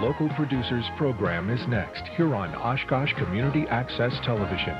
Local Producers program is next here on Oshkosh Community Access Television.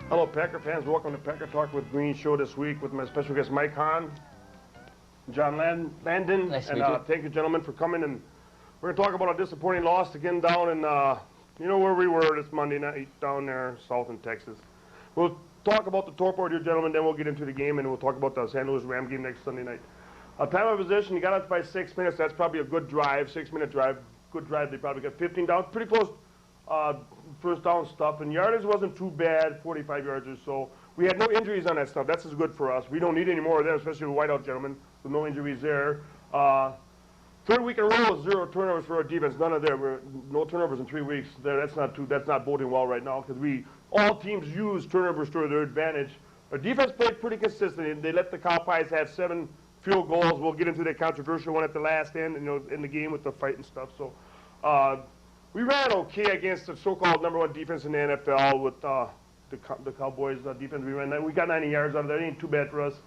Hello, Packer fans. Welcome to Packer Talk with Green Show this week with my special guest, Mike Hahn, John Landon. Nice to and meet you. Thank you, gentlemen, for coming. And we're going to talk about a disappointing loss again down in, you know where we were this Monday night, down there south in Texas. We'll talk about the torpor here, gentlemen, then we'll get into the game, and we'll talk about the St. Louis Ram game next Sunday night. Time of possession, you got up by 6 minutes. That's probably a good drive, 6-minute drive. Good drive. They probably got 15 down. Pretty close first down stuff. And yardage wasn't too bad, 45 yards or so. We had no injuries on that stuff. That's as good for us. We don't need any more of them, especially with whiteout gentlemen. So no injuries there. Third week in a row, 0 turnovers for our defense. None of them. No turnovers in 3 weeks. That's not boding well right now because all teams use turnovers to their advantage. Our defense played pretty consistently. They let the Cowpies have 7 field goals. We'll get into that controversial one at the last end, in the game with the fight and stuff. So we ran okay against the so-called #1 defense in the NFL with the Cowboys defense. We got 90 yards out of that. It ain't too bad for us.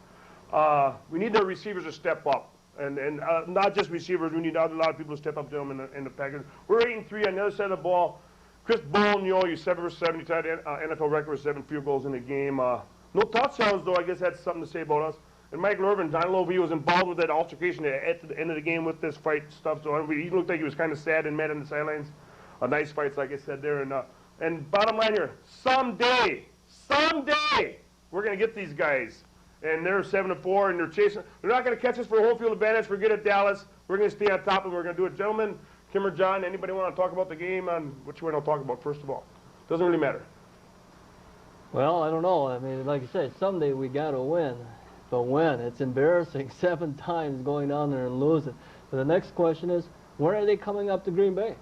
We need the receivers to step up. And not just receivers, we need a lot of people to step up to them in the Packers. We're 8-3 on the other side of the ball. Chris Bowlen, you 7 for 70, tied NFL record with 7 field goals in the game. No touchdowns, though, I guess had something to say about us. And Mike Lervin, Don Lobe, was involved with that altercation at the end of the game with this fight stuff. So he looked like he was kind of sad and mad on the sidelines. Nice fights, like I said there. And bottom line here, someday, we're going to get these guys. And they're 7-4, and they're chasing. They're not going to catch us for a home field advantage. Forget it, Dallas. We're going to stay on top, and we're going to do it. Gentlemen, Kim or John, anybody want to talk about the game? Which one I'll talk about, first of all? Doesn't really matter. Well, I don't know. I mean, like you said, someday we got to win. But when? It's embarrassing 7 times going down there and losing. But the next question is, when are they coming up to Green Bay?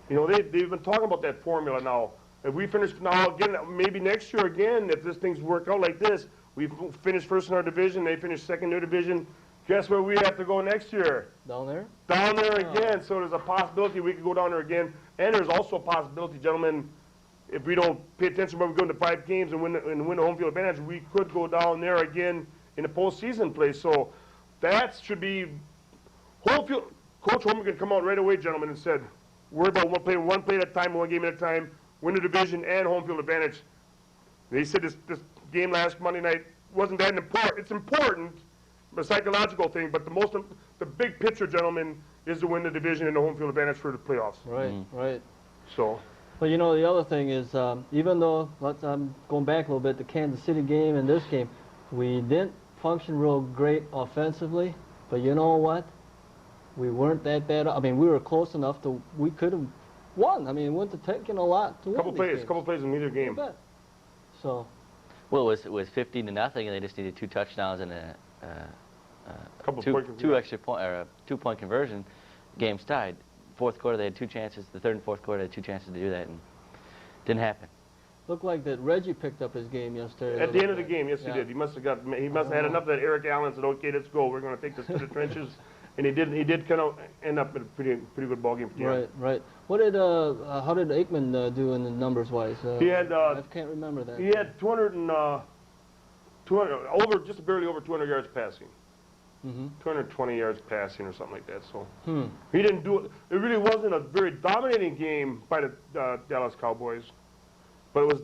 They've been talking about that formula now. If we finish now again, maybe next year again, if this thing's work out like this, we finish first in our division, they finish second in their division. Guess where we have to go next year? Down there? Down there again. So there's a possibility we could go down there again. And there's also a possibility, gentlemen, if we don't pay attention when we go into 5 games and win the home field advantage, we could go down there again in the postseason play. So that should be home field. Coach Holmgren could come out right away, gentlemen, and said, worry about one play at a time, 1 game at a time, win the division and home field advantage. They said this game last Monday night wasn't that important. It's important, a psychological thing, but the big picture, gentlemen, is to win the division and the home field advantage for the playoffs. Right, right. So. But the other thing is, even though, I'm going back a little bit, the Kansas City game and this game, we didn't function real great offensively, but you know what? We weren't that bad. I mean, we were close enough we could have won. I mean, it wouldn't have taken a lot to win. Couple plays in either game. So. Well, it was 15-0, and they just needed 2 touchdowns and a two-point conversion. Game's tied. Fourth quarter, they had 2 chances. The third and fourth quarter, they had 2 chances to do that, and didn't happen. Looked like that Reggie picked up his game yesterday. At the end of the game, yes, he did. He must have had enough that Eric Allen said, "Okay, let's go. We're going to take this to the trenches." And he did kind of end up in a pretty good ball game for the end. Right. How did Aikman do in the numbers wise? He had I can't remember that. He had 200 just barely over 200 yards passing. 220 yards passing or something like that. So Hmm. he didn't do it. It really wasn't a very dominating game by the Dallas Cowboys, but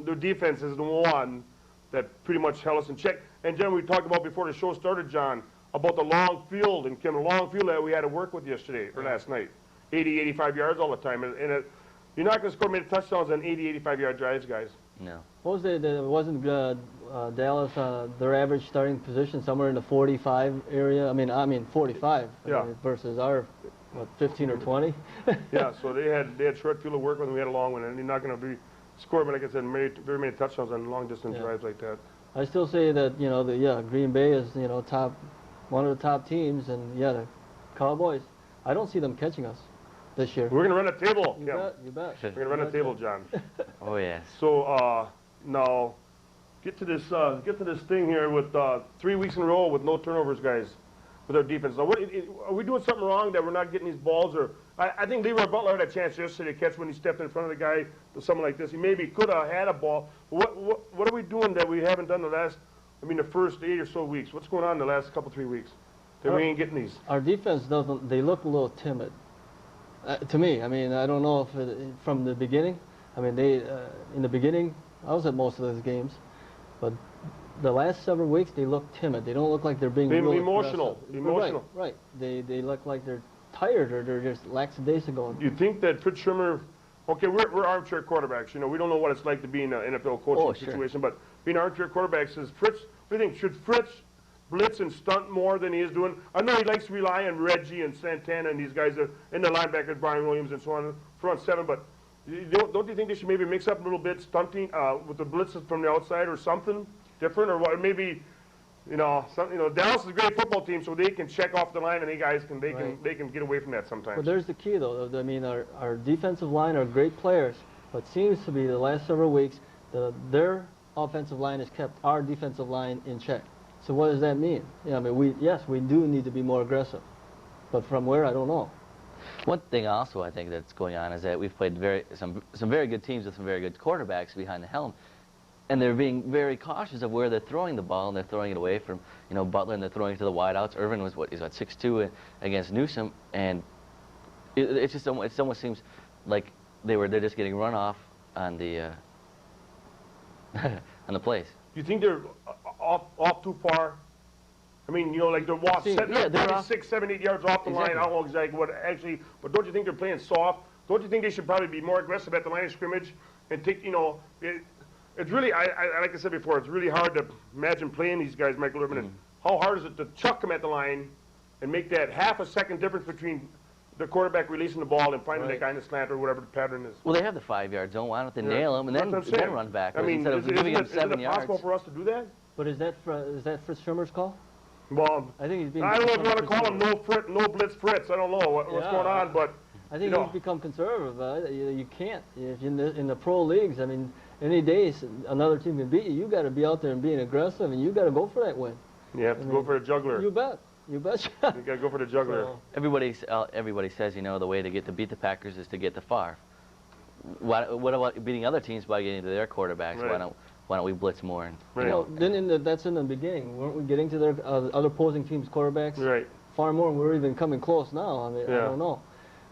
their defense is the one that pretty much held us in check. And John, we talked about before the show started, John, about the long field and the long field that we had to work with yesterday or last night, 80, 85 yards all the time, and you're not going to score many touchdowns on 80, 85-yard drives, guys. No. What was wasn't Dallas their average starting position somewhere in the 45 area? I mean 45. Yeah. Versus our 15 or 20. Yeah, so they had short field of work when we had a long one, and you're not going to be scoring, like I said, very many touchdowns on long distance drives like that. I still say that Green Bay is one of the top teams, and the Cowboys. I don't see them catching us this year. We're going to run a table. You Yeah. bet. You bet. We're going to run a table, John. Oh, yes. So now get to this thing here with 3 weeks in a row with no turnovers, guys, with our defense. Now, are we doing something wrong that we're not getting these balls? Or I think Leroy Butler had a chance yesterday to catch when he stepped in front of the guy or something like this. He maybe could have had a ball. What are we doing that we haven't done the first 8 or so weeks? What's going on in the last couple 3 weeks that we ain't getting these? Our defense doesn't. They look a little timid. To me, I mean, I don't know if from the beginning. I mean, in the beginning, I was at most of those games, but the last several weeks they look timid. They don't look like they're being real emotional. aggressive. Emotional. Right. They look like they're tired or they're just lackadaisical. You think that Fritz Schirmer? Okay, we're armchair quarterbacks. We don't know what it's like to be in an NFL coaching situation, but being armchair quarterbacks is Fritz. What do you think? Should Fritz blitz and stunt more than he is doing? I know he likes to rely on Reggie and Santana and these guys and the linebackers, Brian Williams and so on, front seven, but don't you think they should maybe mix up a little bit stunting with the blitzes from the outside or something different, or what? Maybe Dallas is a great football team, so they can check off the line and they can get away from that sometimes. But there's the key, though. I mean, our defensive line are great players, but seems to be the last several weeks their offensive line has kept our defensive line in check. So what does that mean? I mean, we do need to be more aggressive, but from where, I don't know. One thing also I think that's going on is that we've played some very good teams with some very good quarterbacks behind the helm, and they're being very cautious of where they're throwing the ball, and they're throwing it away from Butler, and they're throwing it to the wideouts. Irvin was 6'2" against Newsome, and it almost seems like they're just getting run off on the on the plays. You think they're off too far? I mean, like they're probably 6, 7, 8 yards off the line. I don't know exactly what actually, but don't you think they're playing soft? Don't you think they should probably be more aggressive at the line of scrimmage and take, it's really, like I said before, it's really hard to imagine playing these guys, Michael Irvin, and how hard is it to chuck them at the line and make that half a second difference between the quarterback releasing the ball and finding that guy in the slant or whatever the pattern is. Well, they have the 5-yard zone. Why don't they nail him and then run backwards instead of giving him 7 yards? Is it possible for us to do that? But is that Fritz Schirmer's call? Well, I think he's being. I don't know if you want to call him no blitz Fritz. I don't know what's going on, but I think he's become conservative. You can't if in the pro leagues. I mean, any day another team can beat you. You got to be out there and being aggressive, and you got to go for that win. You have to go for a juggler. You bet. You betcha. You got to go for the juggler. So, everybody says the way to beat the Packers is to get to Favre. What about beating other teams by getting to their quarterbacks? Right. Why don't we blitz more? And that's in the beginning. Weren't we getting to their other opposing teams' quarterbacks? Right. Far more, and we're even coming close now. I mean, I don't know.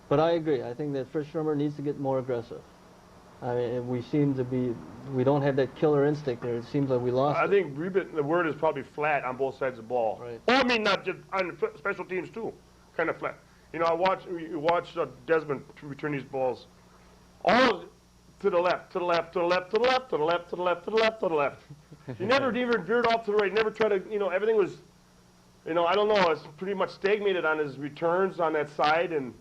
But I agree. I think that Fritz Schirmer needs to get more aggressive. I mean, we don't have that killer instinct there. It seems like we lost I think the word is probably flat on both sides of the ball. Right. Well, I mean, not just on special teams too, kind of flat. I watched Desmond return these balls, all to the left, to the left, to the left, to the left, to the left, to the left, to the left, to the left. He never even veered off to the right. Never tried to, everything was, I don't know. It's pretty much stagnated on his returns on that side, and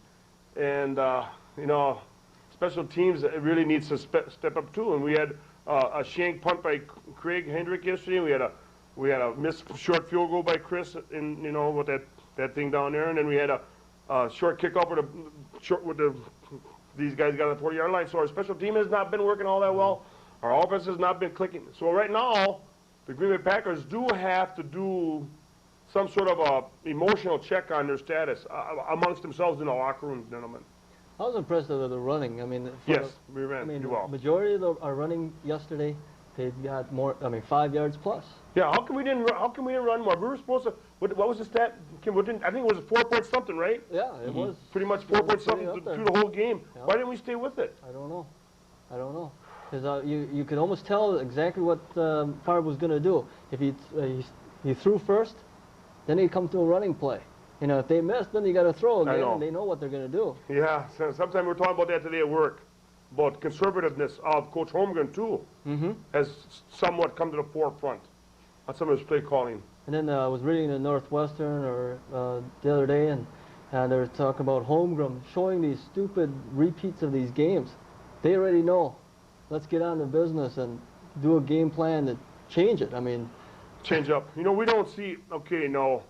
special teams really needs to step up too. And we had a shank punt by Craig Hendrick yesterday. We had a missed short field goal by Chris, with that thing down there, and then we had a short kickoff these guys got on the 40-yard line. So our special team has not been working all that well. Our offense has not been clicking. So right now, the Green Bay Packers do have to do some sort of a emotional check on their status amongst themselves in the locker room, gentlemen. I was impressed with the running. I mean, Yes, we ran pretty well. Majority of our running yesterday they got more. I mean, 5 yards plus. Yeah, how come we didn't run more? We were supposed to. What was the stat? Kim, I think it was a 4-point something, right? Yeah, it was. Pretty much It 4 was point pretty something up there. through the whole game. Yeah. Why didn't we stay with it? I don't know. I don't know. Because you could almost tell exactly what Favre was going to do. If he threw first, then he'd come to a running play. You know, if they missed, then you got to throw again, know. and they know what they're going to do. Yeah, sometimes we were talking about that today at work, about conservativeness of Coach Holmgren too, has somewhat come to the forefront on some of his play calling. And then I was reading the Northwestern the other day, and they were talking about Holmgren showing these stupid repeats of these games. They already know. Let's get on to business and do a game plan to change it. I mean, Change up. You know, we don't see. Okay, no,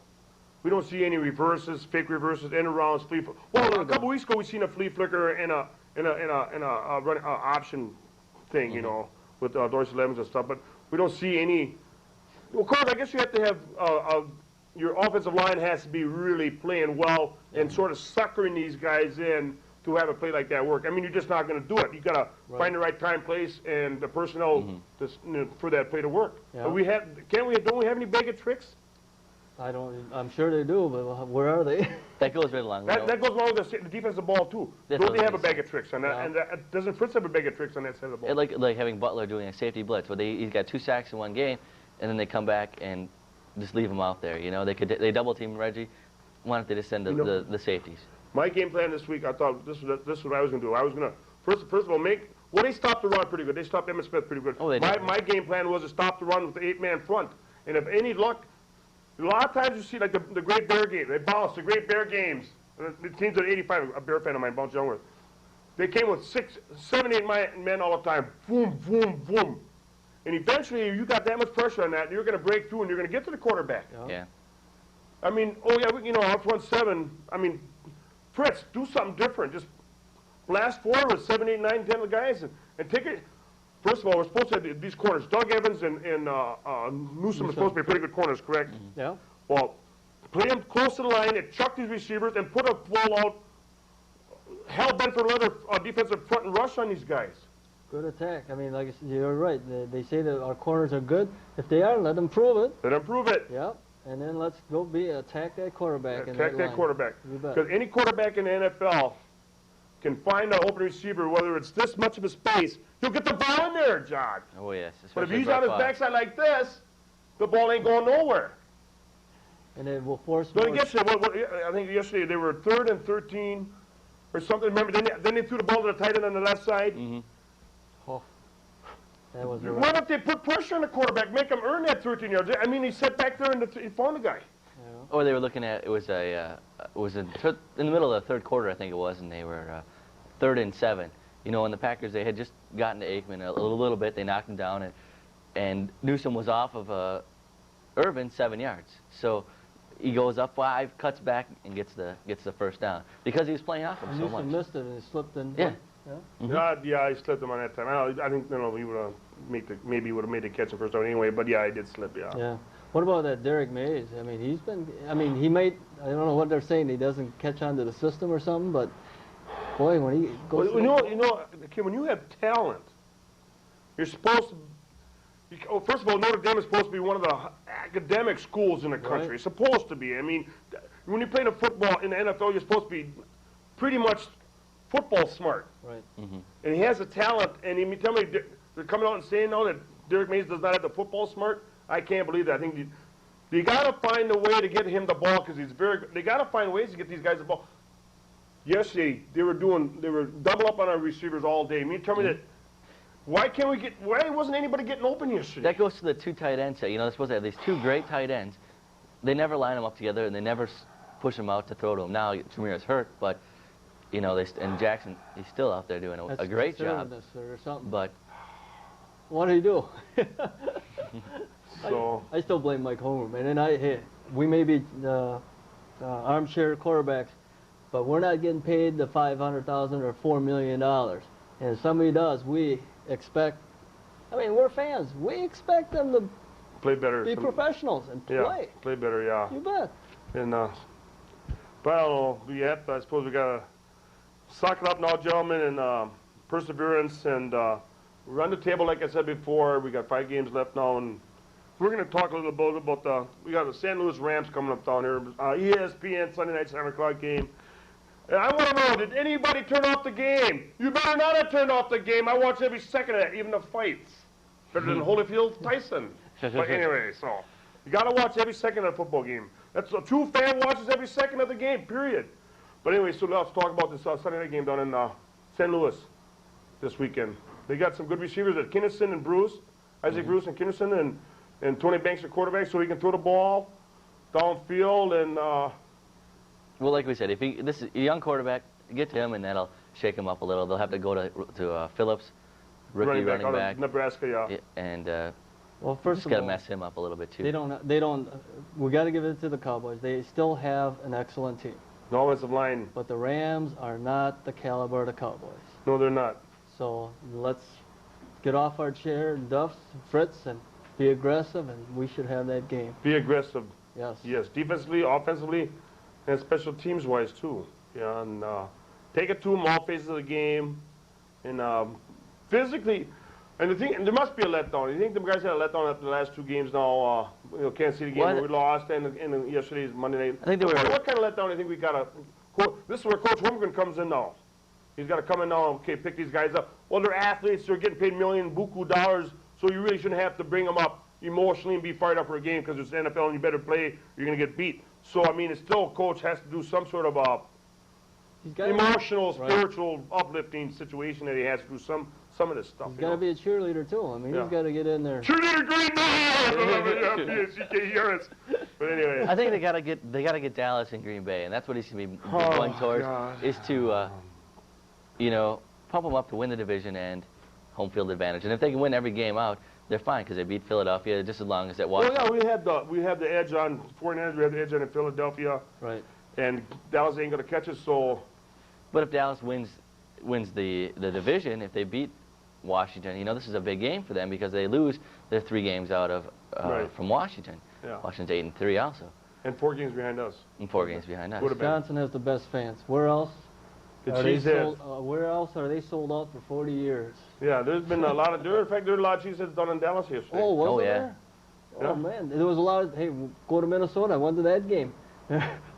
we don't see any reverses, fake reverses, end arounds, flea. Well, a couple weeks ago we seen a flea flicker and a run option thing. You know, with Dorsey Lemons and stuff. But we don't see any. Well, of course, I guess you have to have your offensive line has to be really playing well and sort of suckering these guys in to have a play like that work. I mean, you're just not going to do it. You got to find the right time, place, and the personnel for that play to work. Yeah. But don't we have any bag of tricks? I'm sure they do, but where are they? That goes right along. That goes along with the defensive ball too. That's Don't what they I have a was gonna bag of tricks on that? And doesn't Fritz have a bag of tricks on that side of the ball? Like having Butler doing a safety blitz, where he's got 2 sacks in one game, and then they come back and just leave him out there. You know, they double team Reggie. Why don't they just send the safeties? My game plan this week, I thought this is what I was going to do. I was going to first of all they stopped the run pretty good. They stopped Emmitt Smith pretty good. Oh, they did. My game plan was to stop the run with the 8-man front. And if any luck, a lot of times you see like the Great Bear game. They bounced the Great Bear games. The teams at 85, a Bear fan of mine, Bounce Youngworth. They came with 6, 7, 8 men all the time. Boom, boom, boom. And eventually you got that much pressure on that, you're going to break through and you're going to get to the quarterback. Yeah. I mean, our front 7, I mean, Fritz, do something different. Just blast forward 7, 8, 9, 10 guys and take it. First of all, we're supposed to have these corners. Doug Evans and Newsom are supposed to be pretty good corners, correct? Yeah. Well, play them close to the line and chuck these receivers and put a full-out, hell-bent for leather defensive front and rush on these guys. Good attack. I mean, like I said, you're right. They say that our corners are good. If they are, let them prove it. Let them prove it. Yeah. And then let's go attack that quarterback. Attack that quarterback. You bet. Because any quarterback in the NFL can find an open receiver, whether it's this much of a space, he'll get the ball in there, John. Oh yes. But if especially he's on his Brett Favre. backside like this, the ball ain't going nowhere. And it will force But more. I think yesterday they were 3rd and 13 or something. Remember, then they threw the ball to the tight end on the left side. Oh, that was Why don't they put pressure on the quarterback, make him earn that 13 yards? I mean, he sat back there and he found the guy. Or they were looking at in the middle of the third quarter, I think it was, and they were 3rd and 7. You know, and the Packers, they had just gotten to Aikman a little bit. They knocked him down, and Newsom was off of Irvin 7 yards. So he goes up 5, cuts back, and gets the first down because he was playing off him so much. Newsom missed it and he slipped in. Yeah. Yeah, he slipped him on that time. I think he would have made the catch the first time anyway. But yeah, he did slip. Yeah. Yeah. What about that Derek Mays? I mean, he might, I don't know what they're saying, he doesn't catch on to the system or something, but boy, when he goes Kim, when you have talent, you're supposed to, first of all, Notre Dame is supposed to be one of the academic schools in the country. Right. It's supposed to be. I mean, when you play the football in the NFL, you're supposed to be pretty much football smart. Right. And he has the talent, and you tell me they're coming out and saying now that Derek Mays does not have the football smart. I can't believe that. I think you got to find a way to get him the ball because he's very good. They got to find ways to get these guys the ball. Yesterday they were double up on our receivers all day. You tell me that. Why wasn't anybody getting open yesterday? That goes to the 2 tight ends. You know, they're supposed to have these 2 great tight ends. They never line them up together, and they never push them out to throw to them. Now Jameer's hurt, but you know, and Jackson, he's still out there doing a great job. Or something. But what did he do? So I still blame Mike Homer, man. And we may be armchair quarterbacks, but we're not getting paid the $500,000 or $4 million. And if somebody does, we expect. I mean, we're fans. We expect them to play better. be professionals and play. Play better. Yeah. You bet. And but I don't know. I suppose we gotta suck it up now, gentlemen, and perseverance and We're on the table, like I said before. We got 5 games left now, and we're going to talk a little bit about we got the St. Louis Rams coming up down here. ESPN Sunday night 7 o'clock game. And I want to know, did anybody turn off the game? You better not have turned off the game. I watched every second of that, even the fights. Better than Holyfield Tyson. But anyway, so you got to watch every second of the football game. That's a true fan watches every second of the game, period. But anyway, so let's talk about this Sunday night game down in St. Louis this weekend. They got some good receivers at Kinison and Bruce, Isaac Bruce and Kinison, and Tony Banks at quarterback, so he can throw the ball downfield and. Well, like we said, if this is a young quarterback, get to him and that'll shake him up a little. They'll have to go to Phillips, rookie running back, Nebraska, yeah. And Well, first just of got to all, mess him up a little bit too. they don't. We got to give it to the Cowboys. They still have an excellent team, The offensive line. but the Rams are not the caliber of the Cowboys. No, they're not. So let's get off our chair, Duffs, Fritz, and be aggressive, and we should have that game. Be aggressive. Yes. Yes, defensively, offensively, and special teams wise too. Yeah, and take it to them all phases of the game, and physically. And the thing, and there must be a letdown. You think the guys had a letdown after the last 2 games now? Kansas City game where we lost, and yesterday's Monday night. I think they were. What kind of letdown do you think we got? This is where Coach Holmgren comes in now. He's got to come in now. Okay, pick these guys up. Well, they're athletes. They're getting paid buku dollars. So you really shouldn't have to bring them up emotionally and be fired up for a game because it's the NFL and you better play. Or you're going to get beat. So I mean, it's still coach has to do some sort of emotional, spiritual, uplifting situation that he has to do some of this stuff. He's got to be a cheerleader too. I mean, he's got to get in there. Cheerleader Green Bay. You can't hear us. But anyway, I think they gotta get Dallas and Green Bay, and that's what he's gonna be going towards. God. Is to pump them up to win the division and home field advantage. And if they can win every game out, they're fine because they beat Philadelphia just as long as that well, Washington. yeah, we have the edge on 49ers. We have the edge on Philadelphia. Right. And Dallas ain't gonna catch us. So. But if Dallas wins the division, if they beat Washington, this is a big game for them because they lose their 3 games out of from Washington. Yeah. Washington's 8-3 also. And 4 games behind us. And 4 games behind us. Wisconsin has the best fans. Where else? Where else are they sold out for 40 years? Yeah, there's been a lot of. In fact, there's a lot of cheeseheads done in Dallas yesterday. Oh, was yeah. there? Oh man, there was a lot of. Hey, go to Minnesota. I went to that game.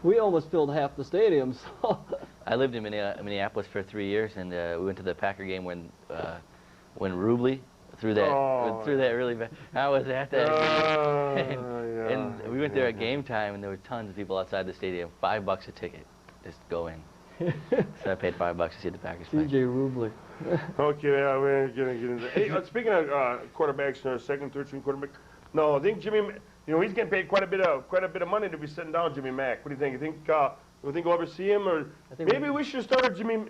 We almost filled half the stadium. So. I lived in Minneapolis for 3 years, and we went to the Packer game when Rubley threw that really bad. I was at that game. And we went there at game time, and there were tons of people outside the stadium. $5 a ticket, just go in. So I paid $5 to see the Packers play. C.J. Rubley. Okay, yeah, we're gonna get into. Hey, speaking of quarterbacks, second, third string quarterback. No, I think Jimmy. He's getting paid quite a bit of money to be sitting down, Jimmy Mack. What do you think? You think we'll ever see him, or maybe we should start Jimmy?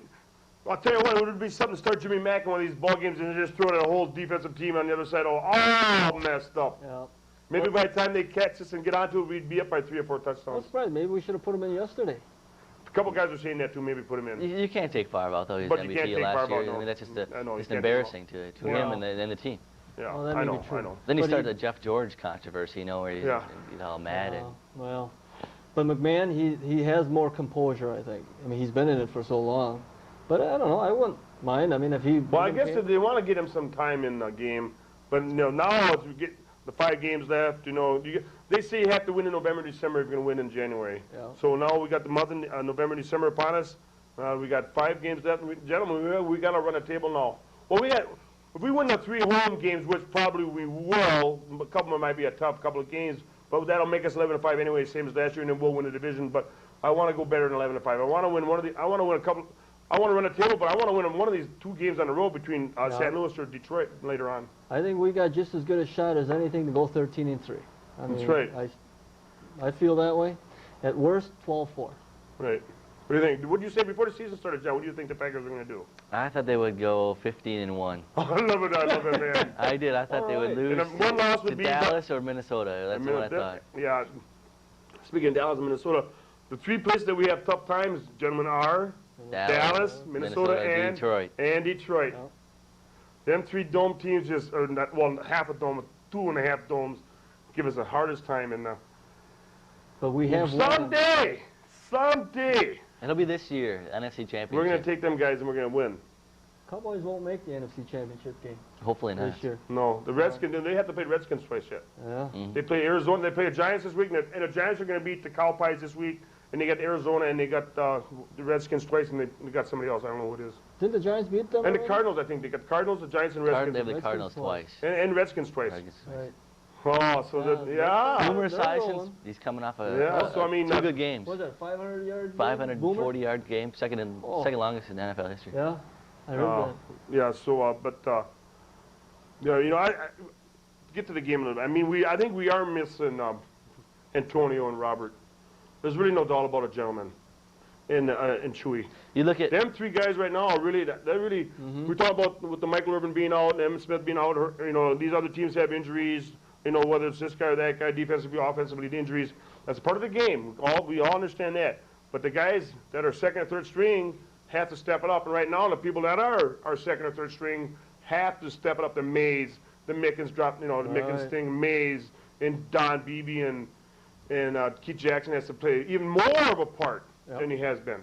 I'll tell you what, it would be something to start Jimmy Mack in one of these ball games and just throw a whole defensive team on the other side all messed up. Yeah. Maybe by the time they catch us and get onto it, we'd be up by 3 or 4 touchdowns. That's right. Maybe we should have put him in yesterday. A couple guys are saying that too. Maybe put him in. You can't take Favre out though. He's But you can't MVP take last Favre out, year. no. I mean, that's just I know, you can't embarrassing to Yeah. him and the team. Yeah, Well, that I may know, be true. I know. Then he But started the Jeff George controversy, where he's all mad. Well, but McMahon, he has more composure, I think. I mean, he's been in it for so long. But I don't know. I wouldn't mind. I mean, if he. Well, I guess if they want to get him some time in the game, but now as we get the 5 games left, they say you have to win in November, December if you're going to win in January. Yeah. So now we got the month in November, December upon us. We got 5 games left. Gentlemen, we got to run a table now. Well, if we win the 3 home games, which probably we will, a couple of them might be a tough couple of games, but that'll make us 11-5 anyway, same as last year, and then we'll win the division. But I want to go better than 11-5. I want to win I want to win a couple. I want to run a table, but I want to win one of these 2 games on the road between St. Louis or Detroit later on. I think we got just as good a shot as anything to go 13-3. I mean, That's right. I feel that way. At worst, 12-4. Right. What do you think? What did you say before the season started, John? What do you think the Packers are going to do? I thought they would go 15-1. I love it, man. I did. I thought they would lose And one loss would to be Dallas or Minnesota. That's what I thought. Yeah. Speaking of Dallas and Minnesota, the 3 places that we have tough times, gentlemen, are Dallas, Minnesota, and Detroit. Detroit. Yep. Them 3 dome teams half a dome, 2.5 domes, give us the hardest time in the. But we have someday. It'll be this year, NFC Championship. We're going to take them guys and we're going to win. Cowboys won't make the NFC Championship game Hopefully not. this year. No, the Redskins, they have to play Redskins twice yet. Yeah. They play Arizona, they play the Giants this week, and the Giants are going to beat the Cowboys this week, and they got Arizona, and they got the Redskins twice, and they got somebody else, I don't know who it is. Didn't the Giants beat them? And the already? Cardinals, I think, they got the Cardinals, the Giants, and They Redskins. have the Redskins Cardinals twice. twice. And Redskins twice. Right. Oh, so yeah. Boomer they're Esiason, rolling. he's coming off a, Yeah, so I mean, two good games. What was that, 500-yard? 540-yard game, second Oh. longest in NFL history. Yeah, I heard that. Yeah, so, yeah, you know, I get to the game a little bit. I mean, I think we are missing Antonio and Robert. There's really no doubt about it, gentlemen, and Chewy. You look at Them three guys right now are really, they're really, we talk about with the Michael Irvin being out and Emmitt Smith being out, you know, these other teams have injuries, you know, whether it's this guy or that guy, defensively, offensively, the injuries. That's part of the game. We all understand that. But the guys that are second or third string have to step it up. And right now, the people that are second or third string have to step it up. The Mays, the Mickens drop, you know, the Mickens Right. thing, Mays, and Don Beebe and Keith Jackson has to play even more of a part than he has been.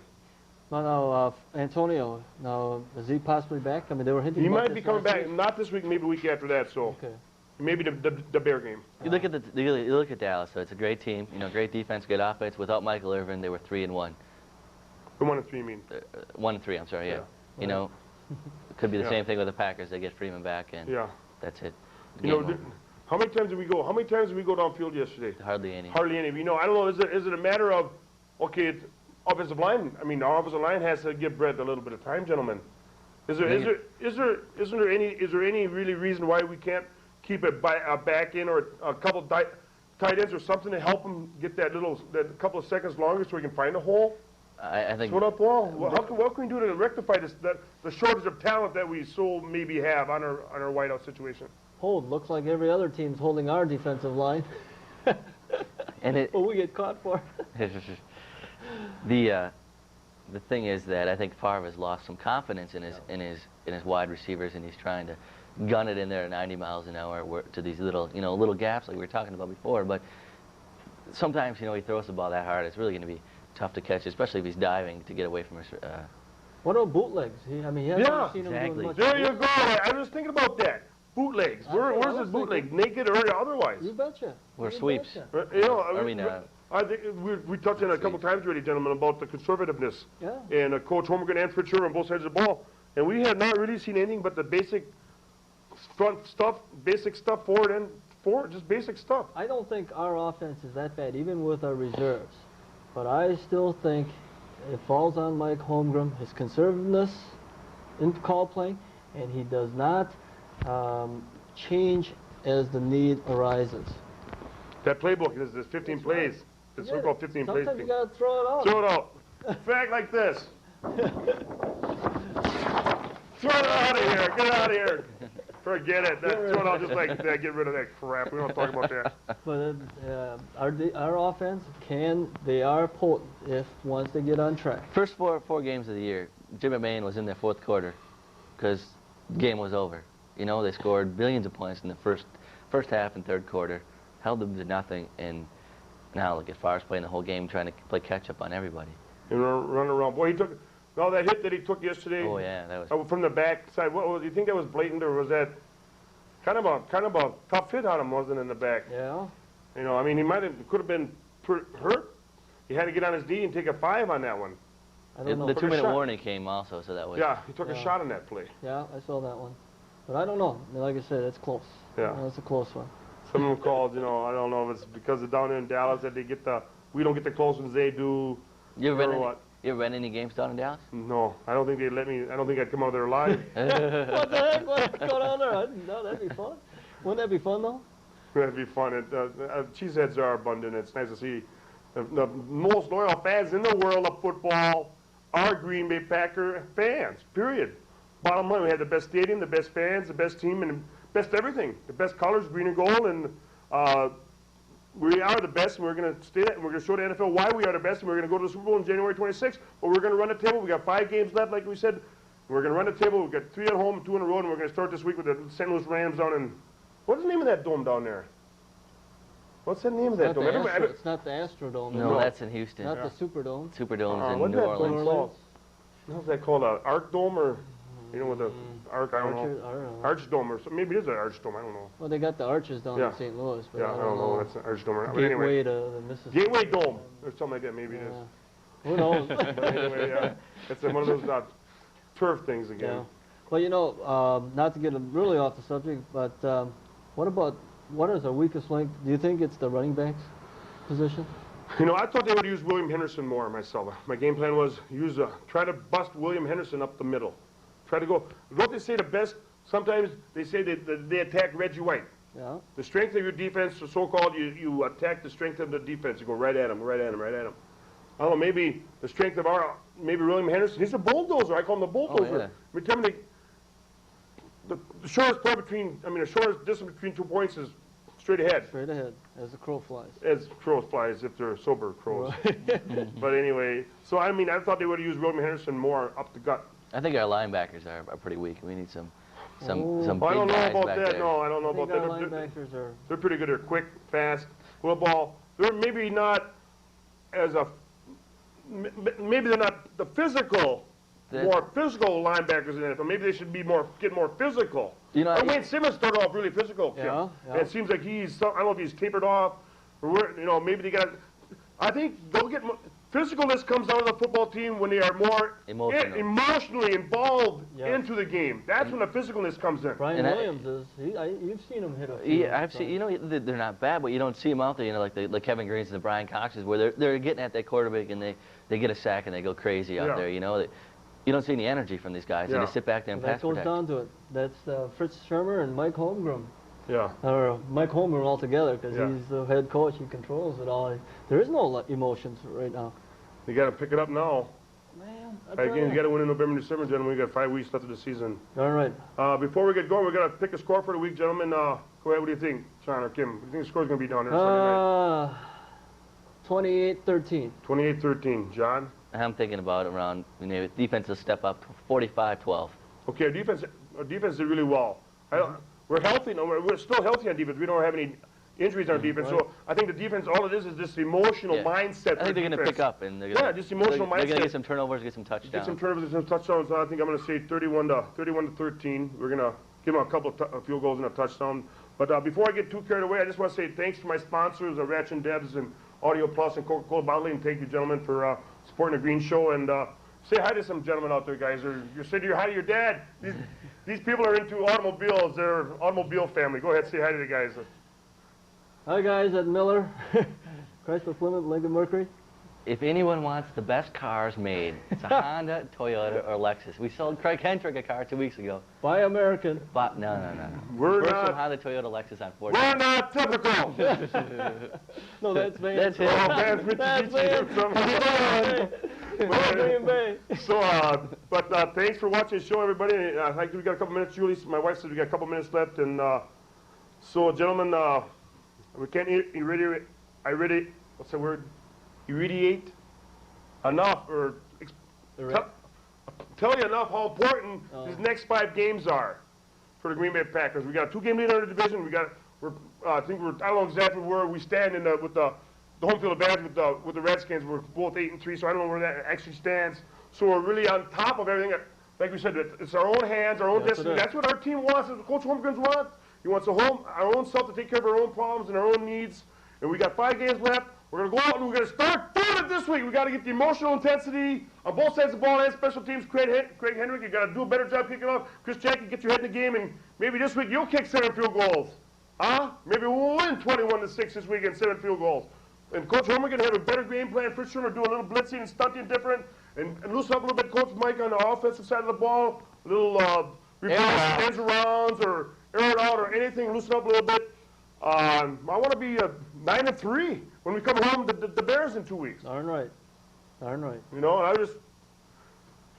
No, Antonio, now, is he possibly back? I mean, they were hinting He about might this be coming last back, week. not this week, maybe a week after that. So Okay. maybe the Bear game. you look at you look at Dallas. So it's a great team. You know, great defense, good offense. Without Michael Irvin, they were 3-1. The 1 and 3 mean. 1-3. I'm sorry. Yeah. Yeah. You know, it could be the Yeah. same thing with the Packers. They get Freeman back, and Yeah. that's it. You know, Game over. how many times did we go? How many times did we go downfield yesterday? Hardly any. Hardly any. You know, I don't know. Is it a matter of okay, it's offensive line? I mean, our offensive line has to give Brett a little bit of time, gentlemen. Isn't there any really reason why we can't keep a back in or a couple tight ends or something to help him get that couple of seconds longer so we can find a hole? I think What up, Paul? What can we do to rectify the shortage of talent that we so maybe have on our whiteout situation? Hold, looks like every other team's holding our defensive line. and it What we get caught for. the thing is that I think Favre has lost some confidence in his wide receivers, and he's trying to gun it in there at 90 miles an hour to these little gaps like we were talking about before. But sometimes he throws the ball that hard, it's really going to be tough to catch, especially if he's diving to get away from his. What about bootlegs? He hasn't Yeah, seen him exactly. doing much. There you go. I was thinking about that. Bootlegs. Where's was his bootleg? Naked or otherwise? You betcha. Or You sweeps. betcha. You know, I mean, I think we touched on it a couple times already, gentlemen, about the conservativeness. Yeah. And Coach Holmgren and Fisher on both sides of the ball. And we have not really seen anything but the basic stuff forward, just basic stuff. I don't think our offense is that bad, even with our reserves. But I still think it falls on Mike Holmgren, his conservativeness in call playing, and he does not change as the need arises. That playbook is 15 That's right. plays. It's so-called 15 plays. Sometimes you gotta throw it out. Throw it out. Fact like this. Throw it out of here. Get it out of here. Forget it. Throw it out just like that. Get rid of that crap. We don't talk about that. But our offense they are potent if once they get on track. First four games of the year, Jim McMahon was in their fourth quarter because the game was over. They scored billions of points in the first half and third quarter, held them to nothing, and now look at Favre's playing the whole game trying to play catch up on everybody. And run around. Boy, that hit that he took yesterday. Oh yeah, that was. From the back side. Do you think that was blatant or was that kind of a tough hit on him? Wasn't in the back. Yeah. I mean, he could have been hurt. He had to get on his knee and take a 5 on that one. I don't know. The Took a 2-minute shot. warning came also, so that was. Yeah, he took a Yeah. shot on that play. Yeah, I saw that one. But I don't know. Like I said, it's close. Yeah. That's a close one. Someone called, I don't know if it's because of down there in Dallas that we don't get the close ones they do. You ever or been? what. You ever been any games down in Dallas? No, I don't think they'd let me. I don't think I'd come out there alive. What the heck? What's going on there? No, that'd be fun. Wouldn't that be fun, though? That'd be fun. Cheeseheads are abundant. It's nice to see the most loyal fans in the world of football are Green Bay Packer fans, period. Bottom line, we have the best stadium, the best fans, the best team, and the best everything. The best colors, green and gold, and we are the best, and we're going to stay that, and we're going to show the NFL why we are the best, and we're going to go to the Super Bowl on January 26th, but we're going to run the table. We got 5 games left, like we said. We're going to run the table. We've got 3 at home, 2 on the road, and we're going to start this week with the St. Louis Rams down in, what's the name of that dome down there? What's the name of that dome? It's not the Astrodome. No, that's in Houston. Not the Superdome. Superdome's in what's New that Orleans. dome called? What's that called? Art Dome or? You know, with the arc, I don't Archer, know. I don't know. Archdome or something. Maybe it is an Archdome, I don't know. Well, they got the arches down Yeah. in St. Louis, but Yeah, I don't know. That's an Archdome or not. But anyway. Gateway to the Mississippi. Gateway Dome or something like that, maybe it is. Yeah. Who knows? But anyway, it's one of those turf things again. Yeah. Well, you know, not to get really off the subject, but what is our weakest link? Do you think it's the running backs position? You know, I thought they would use William Henderson more myself. My game plan was try to bust William Henderson up the middle. Try to go. Don't they say the best? Sometimes they say they attack Reggie White. Yeah. The strength of your defense, so-called, you attack the strength of the defense. You go right at him, right at him, right at him. I don't know, maybe the strength of maybe William Henderson. He's a bulldozer. I call him the bulldozer. Oh, yeah. I mean, tell me the shortest distance between 2 points is straight ahead. Straight ahead, as the crow flies. As crows flies, if they're sober crows. But anyway, so I mean, I thought they would have used William Henderson more up the gut. I think our linebackers are pretty weak. We need some big I don't know guys about back that. there. No, I don't know I think about our that. linebackers are. They're pretty good. They're quick, fast, football. They're maybe not maybe they're not the more physical linebackers in the NFL. Maybe they should be get more physical. You know, Wayne Simmons started off really physical. Kim. Yeah. And it seems like I don't know if he's tapered off, or maybe they got. I think they'll get physicalness comes out of the football team when they are more emotionally involved into the game. That's when the physicalness comes in. Brian Williams is. You've seen him hit a few. Yeah, I've seen. You know, they're not bad, but you don't see them out there. You know, like the Kevin Greens and the Brian Coxes, where they're getting at that quarterback and they get a sack and they go crazy out there. You know, you don't see any energy from these guys. They just sit back there and pass protect. That goes down to it. That's Fritz Shermer and Mike Holmgren. Yeah. Or Mike Holmgren altogether, because he's the head coach. He controls it all. There is no emotions right now. You got to pick it up now. Man, Again, you got to win in November, December, gentlemen. We got 5 weeks left of the season. All right. Before we get going, we're gonna pick a score for the week, gentlemen. Go ahead. What do you think, Sean or Kim? What do you think the score's gonna be down there Sunday night? 28-13. 28-13. John. I'm thinking about around, defense will step up 45-12. Okay, our defense did really well. We're healthy. No, we're still healthy on defense. We don't have any injuries on our defense. So I think the defense, all it is this emotional mindset. I think they're going to pick up. And they're gonna, just emotional mindset. They're going to get some turnovers, get some touchdowns. Get some turnovers, some touchdowns. So I think I'm going to say 31-13. We're going to give them a couple of field goals and a touchdown. But before I get too carried away, I just want to say thanks to my sponsors, Ratch and Debs and Audio Plus and Coca-Cola Bottling. Thank you, gentlemen, for supporting the Green Show. And say hi to some gentlemen out there, guys. Or you say hi to your dad. These people are into automobiles. They're an automobile family. Go ahead, say hi to the guys. Hi, guys, at Miller. Chrysler, Plymouth, Lincoln, Mercury. If anyone wants the best cars made, it's a Honda, Toyota, or Lexus. We sold Craig Hendrick a car 2 weeks ago. Buy American. But no. We're not some Honda, Toyota, Lexus on 40. We're not typical. No, that's Van. That's it. That's Van. Green Bay. So, but thanks for watching the show, everybody. I think we got a couple minutes. Julie, my wife said we got a couple minutes left, and so, gentlemen, we can't what's the word? Irradiate enough, or tell you enough how important these next 5 games are for the Green Bay Packers. We got a 2-game lead in our division. I don't know exactly where we stand with the home field advantage with the Redskins. We're both 8-3, so I don't know where that actually stands. So we're really on top of everything. Like we said, it's our own hands, our own destiny. That's what our team wants. That's what Coach Holmgren wants. He wants our own self to take care of our own problems and our own needs. And we got 5 games left. We're going to go out and we're going to start doing it this week. We got to get the emotional intensity on both sides of the ball and special teams. Craig Hendrick, you got to do a better job kicking off. Chris Jackie, get your head in the game, and maybe this week you'll kick 7 field goals. Maybe we'll win 21-6 this week and 7 field goals. And Coach Holmgren have a better game plan. Fritz Shermer do a little blitzing and stunting different, and loosen up a little bit. Coach Mike on the offensive side of the ball, a little ends arounds or air it out or anything. Loosen up a little bit. I want to be 9-3 when we come home to the Bears in 2 weeks. Darn right. And I just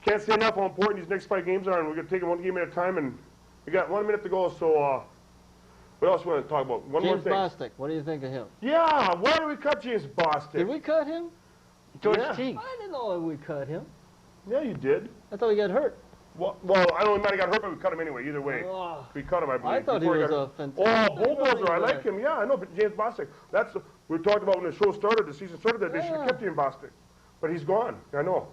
can't say enough how important these next 5 games are, and we're going to take it 1 game at a time, and we got 1 minute to go, so what else do we want to talk about? One more thing. James Bostic, what do you think of him? Yeah, why did we cut James Bostic? Did we cut him? George Yeah. Teague. I didn't know we cut him. Yeah, you did. I thought he got hurt. Well, I don't know, he might have got hurt, but we cut him anyway, either way. Oh. We cut him, I believe. I thought he before was got a hurt. fantastic Bulldozer, I running like back. him, yeah, I know, but James Bostic, we talked about when the show started, the season started, that they should have kept James Bostic. But he's gone, I know.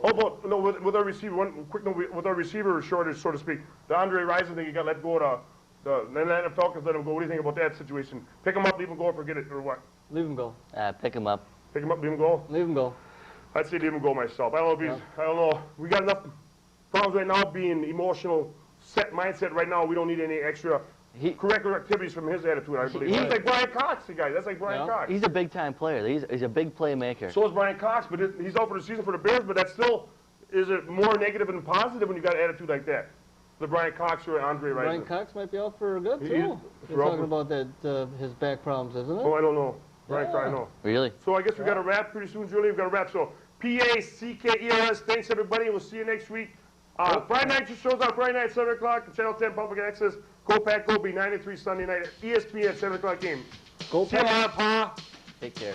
How about with our receiver? One quick note with our receiver shortage, so to speak. The Andre Rison thing, you got let go of the Atlanta Falcons. Let him go. What do you think about that situation? Pick him up, leave him go, or forget it, or what? Leave him go. Pick him up. Pick him up, leave him go. Leave him go. I'd say leave him go myself. I don't know if he's. I don't know. We got enough problems right now being emotional set mindset right now. We don't need any extra curricular activities from his attitude, I believe. He's like Brian Cox, the guy. That's like Brian Cox. He's a big-time player. He's a big playmaker. So is Brian Cox, but he's out for the season for the Bears, but that still is it more negative than positive when you got an attitude like that? The Brian Cox or Andre Rison? Brian Cox might be out for good, too. You're talking about that his back problems, isn't it? Oh, I don't know. Brian Cox, I know. Really? So I guess we got to wrap pretty soon, Julie. We've got to wrap. So PACKERS, thanks, everybody. We'll see you next week. Friday night just shows up. Friday night, 7 o'clock, Channel 10 Public Access. Go Pack Go, be 9 to 3 Sunday night. ESPN, 7 o'clock game. Go See you, Pack. Pa. Take care.